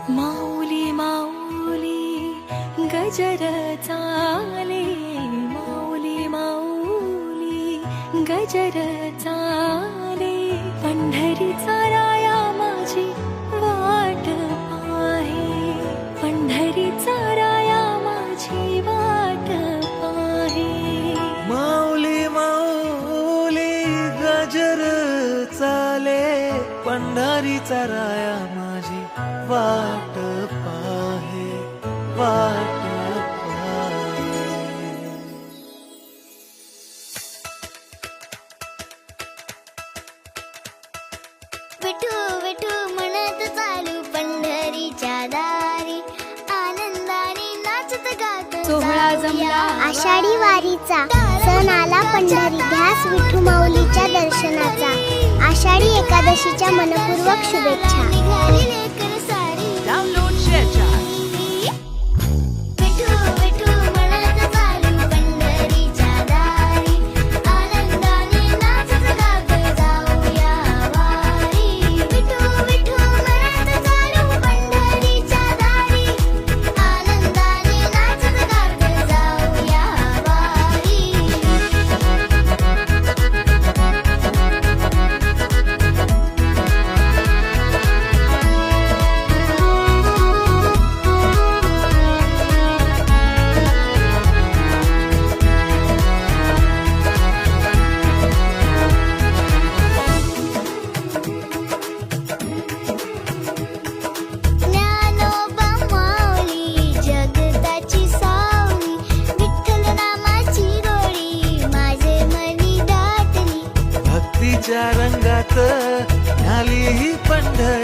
माऊली माऊली गजर चाले, माऊली माऊली गजर चाले, पंढरीचा राया माझी वाट पाहे, पंढरीचा राया माझी वाट पाहे. माऊली माऊली गजर चाले, पंढरीचा राया माझी वाट पाहे, वाट पाहे. विठू विठू म्हणत चालू पंढरीच्या दारी, आनंदाने नाचत गात सोहळा जमला आषाढी वारीचा सण आला पंढरी, ध्यास विठू माऊलीच्या दर्शनाचा. आषाढी एकादशीच्या मनपूर्वक शुभेच्छा. Download ShareChat. विठू विठू म्हणत चालू पंढरीच्या दारी, आनंदाने नाचत गात जाऊया वारी. विठू विठू म्हणत चालू पंढरीच्या दारी, आनंदाने नाचत गात जाऊया वारी. ज्ञानोबा माऊली जगताची सावली, विठ्ठल नामाची गोडी माझे मनी दाटली. भक्तीच्या रंगात झाली ही पंढरी,